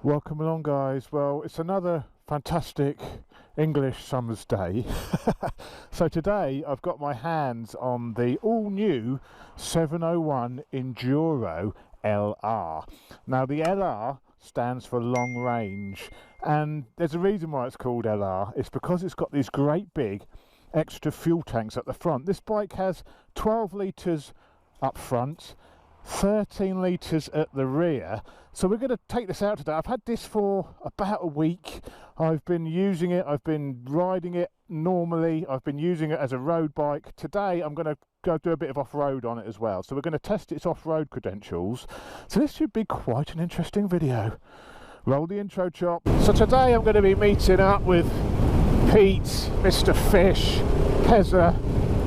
Welcome along, guys. Well, it's another fantastic English summer's day. So today I've got my hands on the all-new 701 Enduro LR. Now the LR stands for long range, and there's a reason why it's called LR. It's because it's got these great big extra fuel tanks at the front. This bike has 12 litres up front, 13 litres at the rear. So we're going to take this out today. I've had this for about a week. I've been using it, I've been riding it normally, I've been using it as a road bike. Today I'm going to go do a bit of off-road on it as well. So we're going to test its off-road credentials. So this should be quite an interesting video. Roll the intro, chop. So today I'm going to be meeting up with Pete, Mr. Fish, Pezza,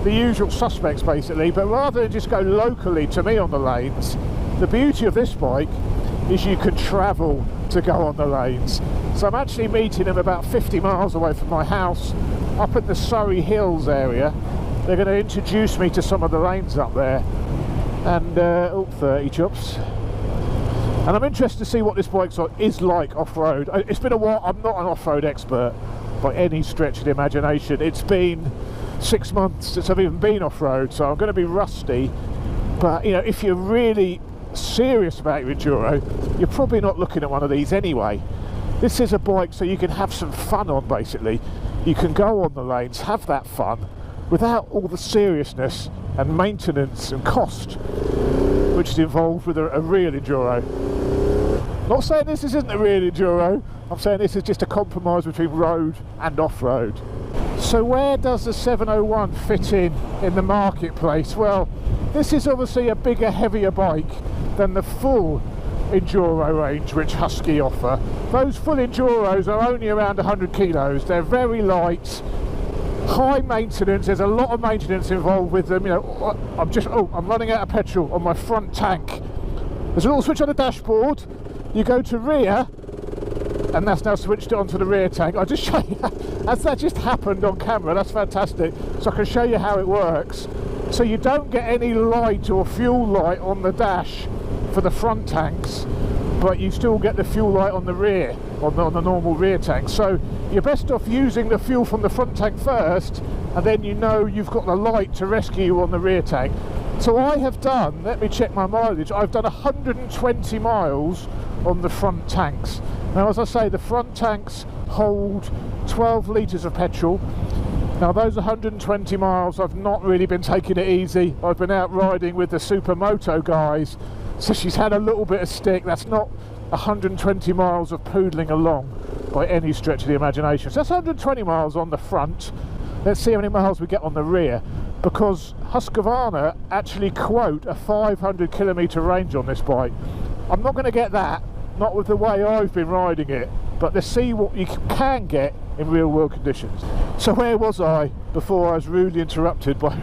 the usual suspects basically, but rather than just go locally to me on the lanes, the beauty of this bike is you can travel to go on the lanes. So I'm actually meeting them about 50 miles away from my house, up at the Surrey Hills area. They're going to introduce me to some of the lanes up there, and 30 chops. And I'm interested to see what this bike is like off-road. It's been a while. I'm not an off-road expert by any stretch of the imagination. It's been 6 months since I've even been off-road, so I'm going to be rusty. But you know, if you're really serious about your enduro, you're probably not looking at one of these anyway. This is a bike so you can have some fun on, basically. You can go on the lanes, have that fun without all the seriousness and maintenance and cost which is involved with a real enduro. Not saying this isn't a real enduro, I'm saying this is just a compromise between road and off-road. So where does the 701 fit in the marketplace? Well, this is obviously a bigger, heavier bike than the full enduro range which Husky offer. Those full enduros are only around 100 kilos. They're very light, high maintenance. There's a lot of maintenance involved with them. You know, I'm running out of petrol on my front tank. There's a little switch on the dashboard. You go to rear, and that's now switched onto the rear tank. I'll just show you, as that just happened on camera, that's fantastic. So I can show you how it works. So you don't get any light or fuel light on the dash for the front tanks, but you still get the fuel light on the rear, on the normal rear tank. So you're best off using the fuel from the front tank first, and then you know you've got the light to rescue you on the rear tank. So I have done, let me check my mileage, I've done 120 miles on the front tanks. Now, as I say, the front tanks hold 12 litres of petrol. Now, those 120 miles, I've not really been taking it easy. I've been out riding with the Supermoto guys, so she's had a little bit of stick. That's not 120 miles of poodling along by any stretch of the imagination. So that's 120 miles on the front. Let's see how many miles we get on the rear, because Husqvarna actually quote a 500 kilometre range on this bike. I'm not going to get that, not with the way I've been riding it, but let's see what you can get in real world conditions. So where was I before I was rudely interrupted by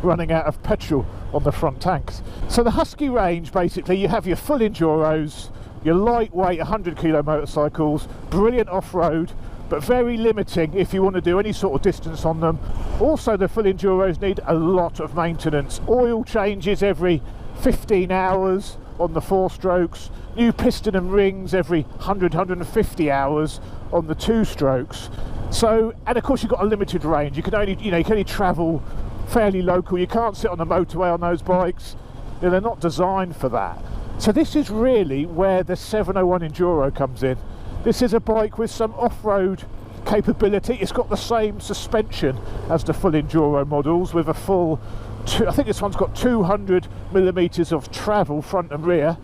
running out of petrol on the front tanks? So the Husky range, basically, you have your full enduros, your lightweight 100 kilo motorcycles, brilliant off-road, but very limiting if you want to do any sort of distance on them. Also, the full enduros need a lot of maintenance. Oil changes every 15 hours on the 4-strokes, new piston and rings every 100-150 hours on the 2-strokes. So, and of course you've got a limited range. You can only travel fairly local. You can't sit on the motorway on those bikes. You know, they're not designed for that. So this is really where the 701 Enduro comes in. This is a bike with some off-road capability. It's got the same suspension as the full Enduro models, with a full, I think this one's got 200 millimeters of travel front and rear,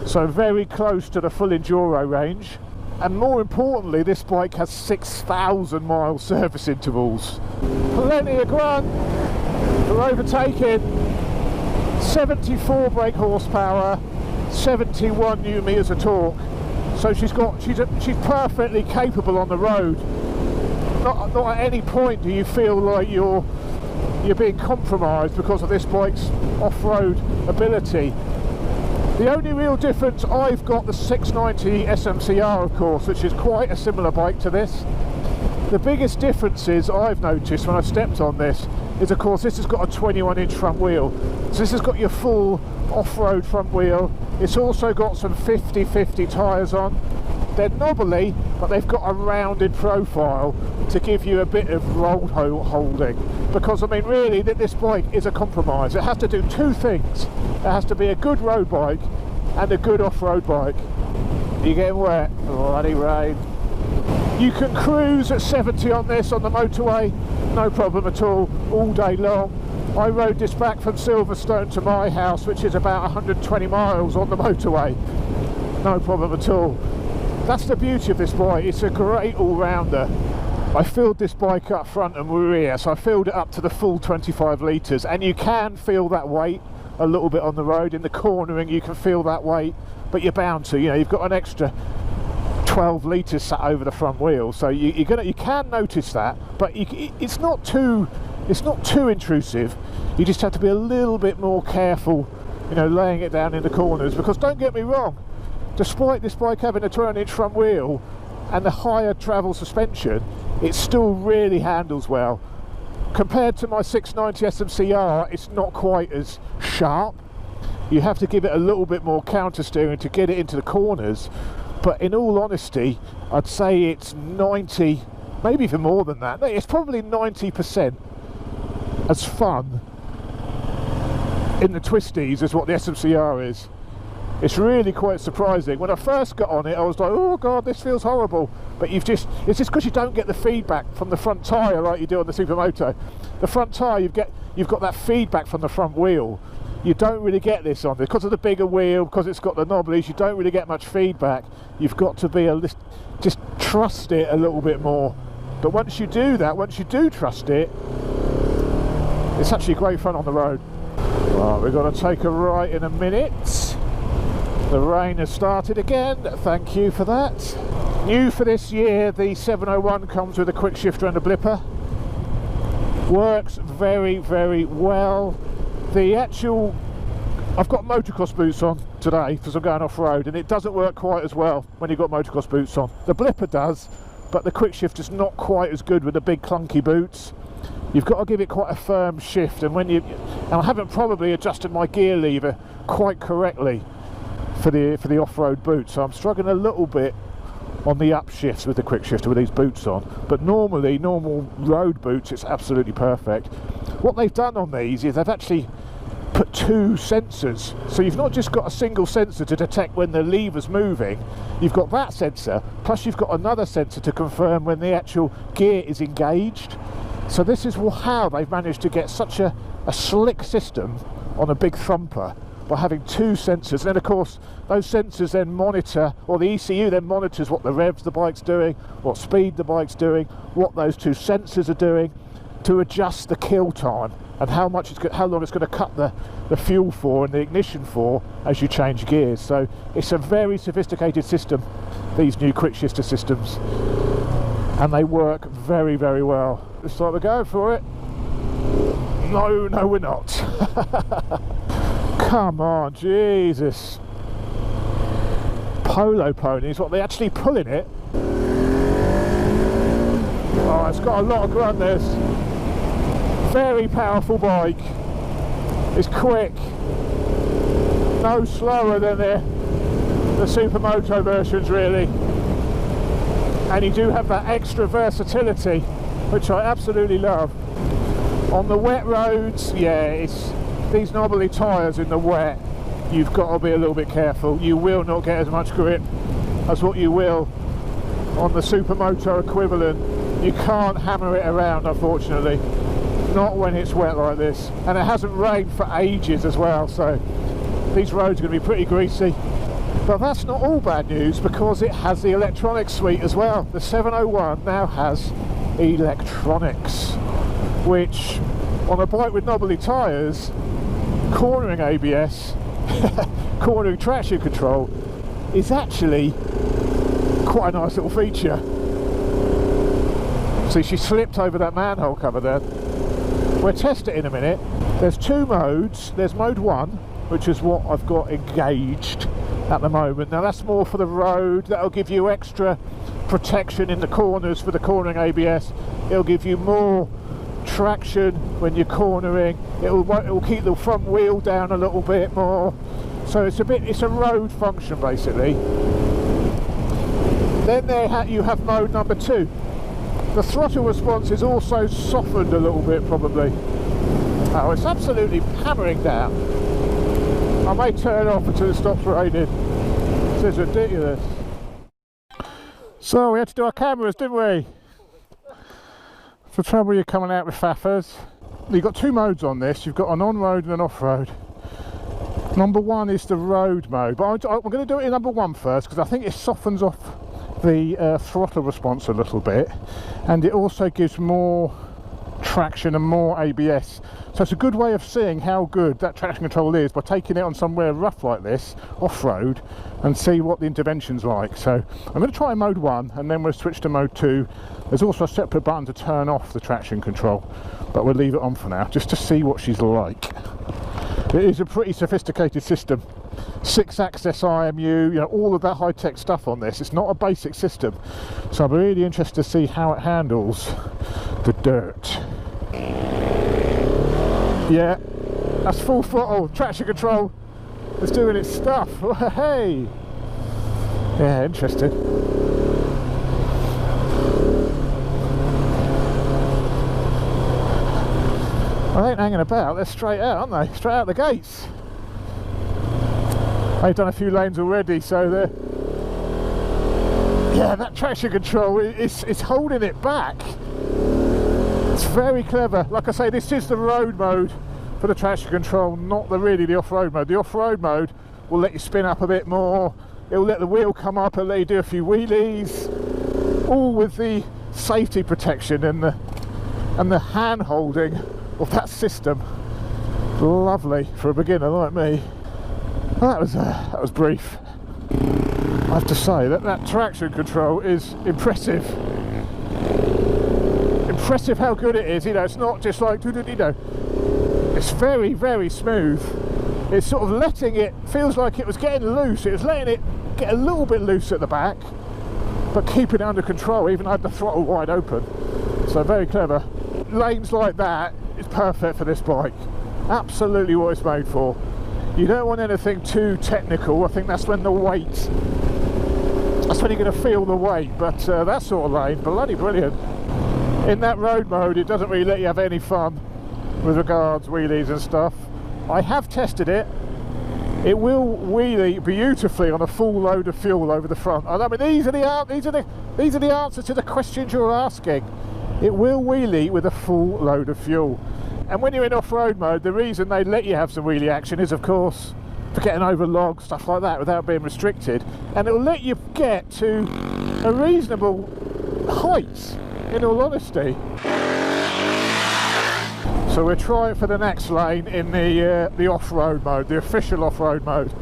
so very close to the full Enduro range. And more importantly, this bike has 6,000 mile service intervals. Plenty of grunt for overtaking. 74 brake horsepower, 71 Newton meters of torque. So she's perfectly capable on the road. Not at any point do you feel like you're being compromised because of this bike's off-road ability. The only real difference, I've got the 690 SMCR, of course, which is quite a similar bike to this. The biggest differences I've noticed when I've stepped on this is, of course, this has got a 21-inch front wheel. So this has got your full off-road front wheel. It's also got some 50/50 tyres on. They're knobbly, but they've got a rounded profile to give you a bit of roll holding. Because I mean, really, this bike is a compromise. It has to do two things. It has to be a good road bike and a good off-road bike. You're getting wet. Bloody rain. You can cruise at 70 on this on the motorway, no problem at all day long. I rode this back from Silverstone to my house, which is about 120 miles on the motorway. No problem at all. That's the beauty of this bike. It's a great all-rounder. I filled this bike up front and rear, so I filled it up to the full 25 litres, and you can feel that weight a little bit on the road. In the cornering you can feel that weight, but you're bound to, you know, you've got an extra 12 litres sat over the front wheel, so you can notice that, but it's not too intrusive. You just have to be a little bit more careful, you know, laying it down in the corners, because don't get me wrong, despite this bike having a 12-inch front wheel and the higher travel suspension, it still really handles well. Compared to my 690 SMCR, it's not quite as sharp. You have to give it a little bit more counter steering to get it into the corners, but in all honesty, I'd say it's 90, maybe even more than that. It's probably 90% as fun in the twisties as what the SMCR is. It's really quite surprising. When I first got on it, I was like, oh god, this feels horrible. But it's just because you don't get the feedback from the front tyre like you do on the Supermoto. The front tyre, you've got that feedback from the front wheel. You don't really get this on this because of the bigger wheel, because it's got the knobblies. You don't really get much feedback. You've got to be just trust it a little bit more. But once you do that, once you do trust it, it's actually great fun on the road. Right, we've got to take a right in a minute. The rain has started again, thank you for that. New for this year, the 701 comes with a quick shifter and a blipper. Works very, very well. I've got motocross boots on today because I'm going off-road, and it doesn't work quite as well when you've got motocross boots on. The blipper does, but the quick shifter's not quite as good with the big clunky boots. You've got to give it quite a firm shift, and I haven't probably adjusted my gear lever quite correctly for the off-road boots, so I'm struggling a little bit on the upshifts with the quick shifter with these boots on. But normally, normal road boots, it's absolutely perfect. What they've done on these is they've actually put two sensors, so you've not just got a single sensor to detect when the lever's moving, you've got that sensor, plus you've got another sensor to confirm when the actual gear is engaged. So this is how they've managed to get such a slick system on a big thumper, by having two sensors. And then of course those sensors then monitor, or the ECU then monitors what the revs the bike's doing, what speed the bike's doing, what those two sensors are doing, to adjust the kill time and how long it's going to cut the fuel for and the ignition for as you change gears. So it's a very sophisticated system, these new quick shifter systems, and they work very, very well. Looks like we're going for it. No, we're not. Come on, Jesus. Polo ponies, what, they actually pulling it? Oh, it's got a lot of grunt, this. Very powerful bike. It's quick. No slower than the Supermoto versions, really. And you do have that extra versatility, which I absolutely love. On the wet roads, yeah, these knobbly tyres in the wet, you've got to be a little bit careful. You will not get as much grip as what you will on the Supermoto equivalent. You can't hammer it around, unfortunately, not when it's wet like this. And it hasn't rained for ages as well, so these roads are going to be pretty greasy. But that's not all bad news, because it has the electronics suite as well. The 701 now has electronics, which on a bike with knobbly tyres, cornering ABS, cornering traction control, is actually quite a nice little feature. See, she slipped over that manhole cover there. We'll test it in a minute. There's two modes. There's mode 1, which is what I've got engaged at the moment. Now that's more for the road. That'll give you extra protection in the corners for the cornering ABS. It'll give you more traction when you're cornering. It will keep the front wheel down a little bit more. So it's a road function basically. Then you have mode number 2. The throttle response is also softened a little bit, probably. Oh, it's absolutely hammering down. I may turn it off until it stops raining. This is ridiculous. So we had to do our cameras, didn't we? It's the trouble you're coming out with faffers. You've got 2 modes on this. You've got an on-road and an off-road. Number 1 is the road mode, but I'm going to do it in number 1 first, because I think it softens off the throttle response a little bit, and it also gives more traction and more ABS. So it's a good way of seeing how good that traction control is by taking it on somewhere rough like this, off-road, and see what the intervention's like. So I'm going to try mode 1 and then we'll switch to mode 2. There's also a separate button to turn off the traction control, but we'll leave it on for now just to see what she's like. It is a pretty sophisticated system. 6-axis IMU, you know, all of that high-tech stuff on this. It's not a basic system, so I'm really interested to see how it handles the dirt. Yeah, that's full throttle. Traction control is doing its stuff. Hey, yeah, interesting. I ain't hanging about. They're straight out, aren't they? Straight out the gates. They've done a few lanes already, so they're... Yeah, that traction control is holding it back. It's very clever. Like I say, this is the road mode for the traction control, not really the off-road mode. The off-road mode will let you spin up a bit more. It'll let the wheel come up and let you do a few wheelies, all with the safety protection and the hand holding of that system. Lovely for a beginner like me. That was brief. I have to say that traction control is impressive. Impressive how good it is. You know, it's not just like, you know, it's very, very smooth. It's sort of letting it, feels like it was getting loose. It was letting it get a little bit loose at the back, but keeping it under control, even had the throttle wide open. So very clever. Lanes like that is perfect for this bike. Absolutely what it's made for. You don't want anything too technical. I think that's when the weight, that's when you're going to feel the weight. But that sort of lane, bloody brilliant. In that road mode, it doesn't really let you have any fun with regards wheelies and stuff. I have tested it. It will wheelie beautifully on a full load of fuel over the front. I mean, these are the answers to the questions you're asking. It will wheelie with a full load of fuel. And when you're in off-road mode, the reason they let you have some wheelie action is, of course, for getting over logs, stuff like that, without being restricted. And it'll let you get to a reasonable height, in all honesty. So we're trying for the next lane in the off-road mode, the official off-road mode.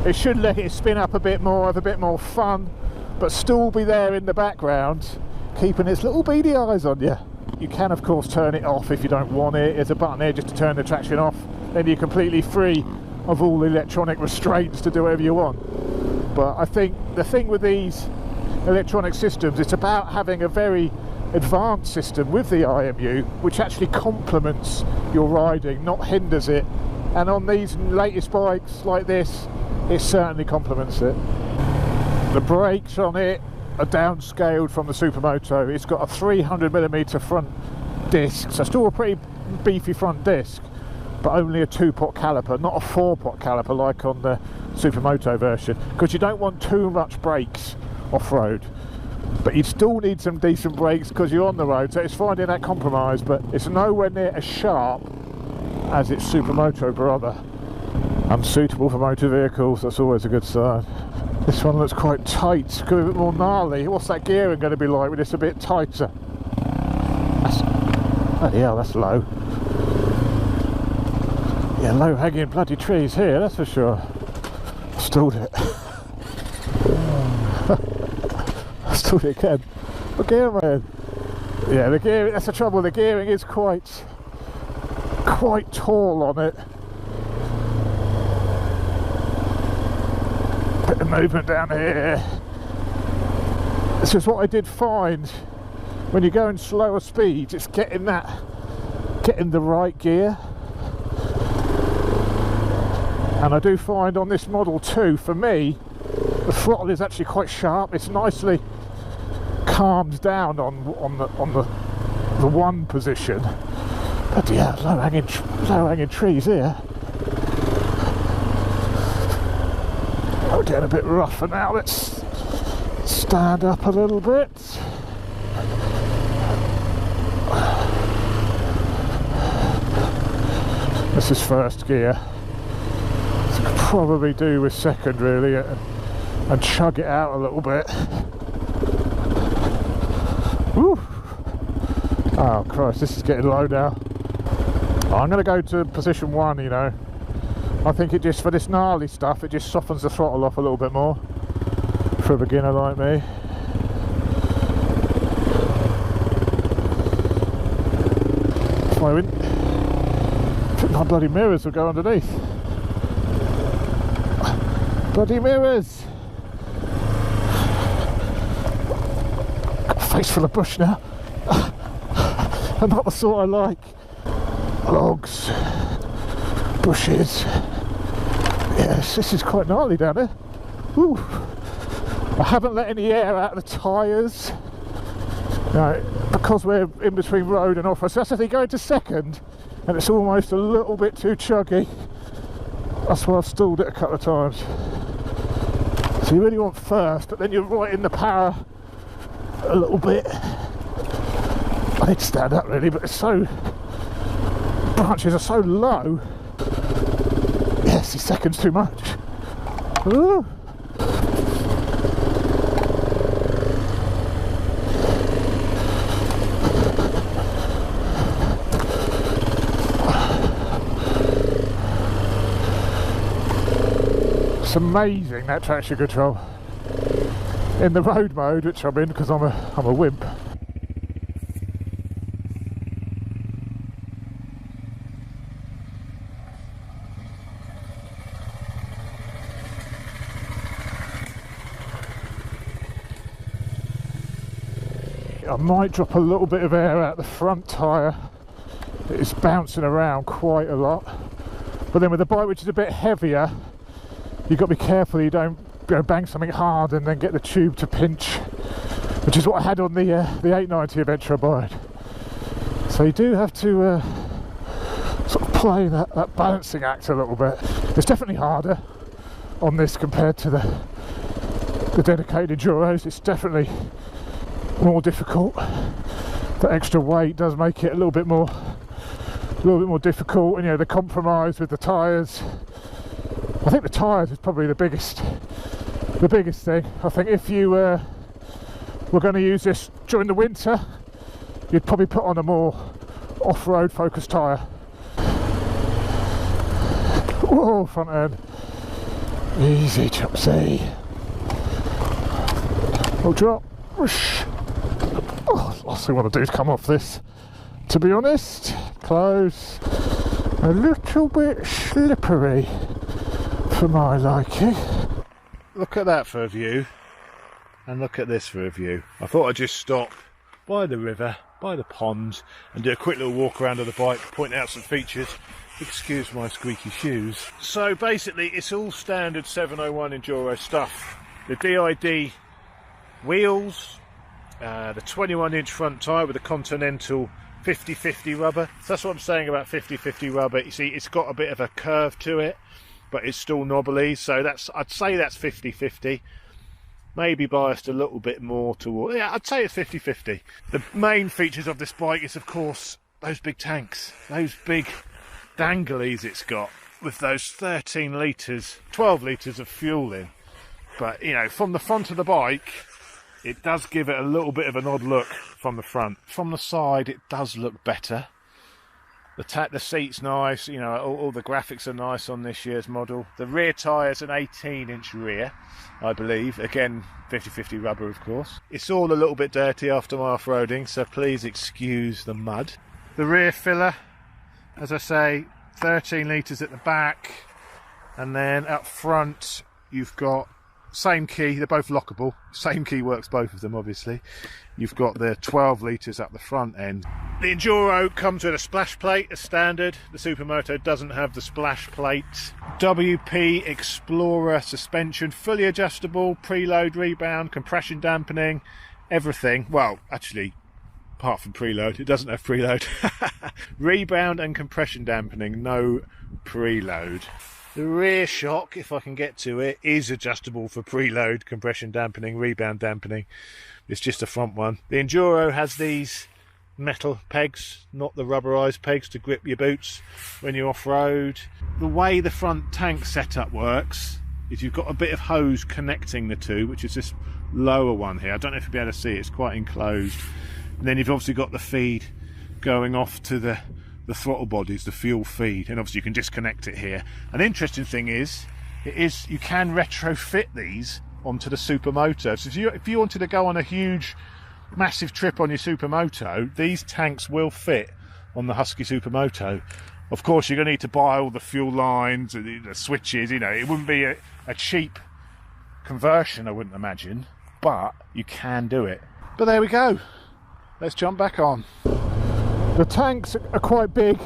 It should let it spin up a bit more, have a bit more fun, but still be there in the background, keeping its little beady eyes on you. You can, of course, turn it off if you don't want it. There's a button there just to turn the traction off. Then you're completely free of all the electronic restraints to do whatever you want. But I think the thing with these electronic systems, it's about having a very advanced system with the IMU, which actually complements your riding, not hinders it. And on these latest bikes like this, it certainly complements it. The brakes on it are downscaled from the Supermoto. It's got a 300mm front disc, so still a pretty beefy front disc, but only a 2-pot caliper, not a 4-pot caliper like on the Supermoto version, because you don't want too much brakes off-road, but you still need some decent brakes because you're on the road. So it's finding that compromise, but it's nowhere near as sharp as its Supermoto brother. Unsuitable for motor vehicles, that's always a good sign. This one looks quite tight, could be a bit more gnarly. What's that gearing going to be like with this a bit tighter? Bloody hell, that's low. Yeah, low hanging bloody trees here, that's for sure. Stalled it. I stalled it again. What gear am I in? Yeah, the gearing, that's the trouble, the gearing is quite tall on it. Bit of movement down here. This is what I did find when you're going slower speeds, it's getting the right gear. And I do find on this Model 2, for me, the throttle is actually quite sharp. It's nicely calmed down on the one position. But yeah, low hanging trees here. Oh, getting a bit rougher now. Let's stand up a little bit. This is first gear. So could probably do with second really, and chug it out a little bit. Woo. Oh Christ, this is getting low now. I'm going to go to position 1, you know. I think it just, for this gnarly stuff, it just softens the throttle off a little bit more for a beginner like me. I think my bloody mirrors will go underneath. Bloody mirrors! Face full of bush now. And not the sort I like. Logs, bushes. Yes, this is quite gnarly down here. Woo. I haven't let any air out of the tyres. No, because we're in between road and off-road. So that's if they go into second, and it's almost a little bit too chuggy. That's why I've stalled it a couple of times. So you really want first, but then you're right in the power a little bit. I need to stand up really, but it's so, branches are so low. Yes, 60 seconds too much. Ooh. It's amazing, that traction control in the road mode, which I'm in because I'm a wimp. I might drop a little bit of air out the front tyre. It's bouncing around quite a lot, but then with the bike, which is a bit heavier, you've got to be careful you don't bang something hard and then get the tube to pinch, which is what I had on the 890 adventure I bought. So you do have to sort of play that balancing act a little bit. It's definitely harder on this compared to the dedicated Enduros. It's definitely more difficult. The extra weight does make it a little bit more difficult, and you know, the compromise with the tyres. I think the tyres is probably the biggest thing. I think if you were going to use this during the winter, you'd probably put on a more off-road focused tyre. Whoa, front end. Easy, chopsy. Oh, drop. Whoosh. Oh, last thing I want to do is come off this, to be honest. Close. A little bit slippery for my liking. Look at that for a view, and look at this for a view. I thought I'd just stop by the river, by the ponds, and do a quick little walk around of the bike, point out some features. Excuse my squeaky shoes. So basically it's all standard 701 Enduro stuff. The DID wheels, the 21-inch front tyre with the Continental 50/50 rubber. So that's what I'm saying about 50/50 rubber. You see, it's got a bit of a curve to it, but it's still knobbly, so I'd say that's 50/50. Maybe biased a little bit more toward, yeah, I'd say it's 50/50. The main features of this bike is, of course, those big tanks, those big danglies it's got, with those 13 litres, 12 litres of fuel in. But, you know, from the front of the bike, it does give it a little bit of an odd look from the front. From the side, it does look better. The seat's nice, you know, all the graphics are nice on this year's model. The rear tyre's an 18-inch rear, I believe. Again, 50/50 rubber, of course. It's all a little bit dirty after my off-roading, so please excuse the mud. The rear filler, as I say, 13 litres at the back, and then up front you've got same key, they're both lockable. Same key works both of them, obviously. You've got the 12 litres at the front end. The Enduro comes with a splash plate as standard. The Supermoto doesn't have the splash plate. WP Explorer suspension, fully adjustable, preload, rebound, compression dampening, everything. Well, actually, apart from preload, it doesn't have preload. Rebound and compression dampening, no preload. The rear shock, if I can get to it, is adjustable for preload, compression dampening, rebound dampening. It's just a front one. The Enduro has these metal pegs, not the rubberized pegs to grip your boots when you're off-road. The way the front tank setup works is you've got a bit of hose connecting the two, which is this lower one here. I don't know if you'll be able to see it, it's quite enclosed. And then you've obviously got the feed going off to the throttle bodies, the fuel feed, and obviously you can disconnect it here. An interesting thing is you can retrofit these onto the Supermoto. So if you wanted to go on a huge, massive trip on your Supermoto, these tanks will fit on the Husky Supermoto. Of course, you're going to need to buy all the fuel lines, the switches. You know, it wouldn't be a cheap conversion, I wouldn't imagine, but you can do it. But there we go. Let's jump back on. The tanks are quite big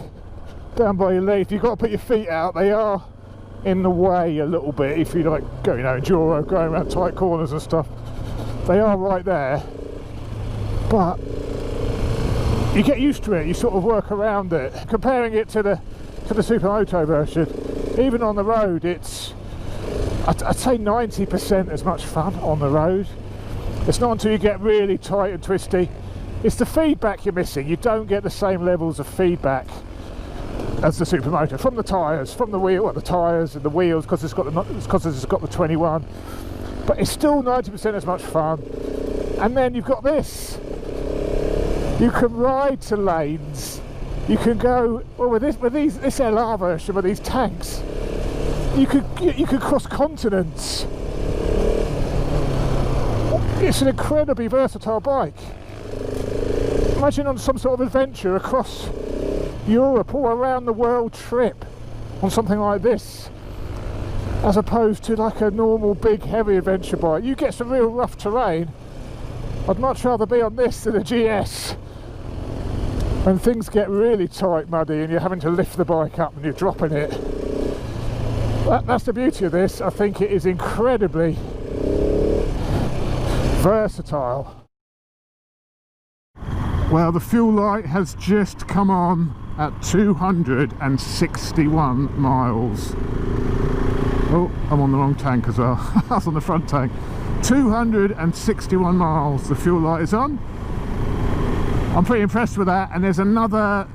down by your legs. You've got to put your feet out. They are in the way a little bit if you like go, you know, Enduro, going around tight corners and stuff. They are right there, but you get used to it. You sort of work around it. Comparing it to the Supermoto version, even on the road, it's I'd say 90% as much fun on the road. It's not until you get really tight and twisty. It's the feedback you're missing. You don't get the same levels of feedback as the Supermoto from the tyres, from the wheel, the tyres and the wheels, because it's got the 21. But it's still 90% as much fun. And then you've got this. You can ride to lanes. You can go with this LR version with these tanks. You could cross continents. It's an incredibly versatile bike. Imagine on some sort of adventure across Europe or around the world trip on something like this, as opposed to like a normal big heavy adventure bike. You get some real rough terrain. I'd much rather be on this than a GS. When things get really tight, muddy, and you're having to lift the bike up and you're dropping it. That's the beauty of this. I think it is incredibly versatile. Well, the fuel light has just come on at 261 miles. Oh, I'm on the wrong tank as well. That's on the front tank. 261 miles the fuel light is on. I'm pretty impressed with that, and there's another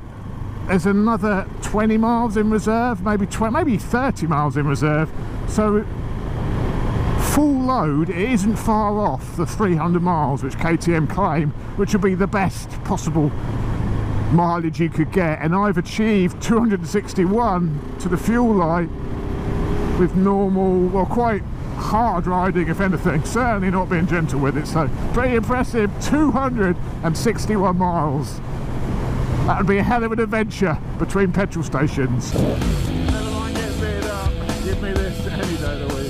20 miles in reserve, maybe 30 miles in reserve. So full load, it isn't far off the 300 miles which KTM claim, which would be the best possible mileage you could get, and I've achieved 261 to the fuel light with normal, well, quite hard riding, if anything, certainly not being gentle with it. So pretty impressive. 261 miles. That would be a hell of an adventure between petrol stations. Never mind getting beat up, give me this any day of the week.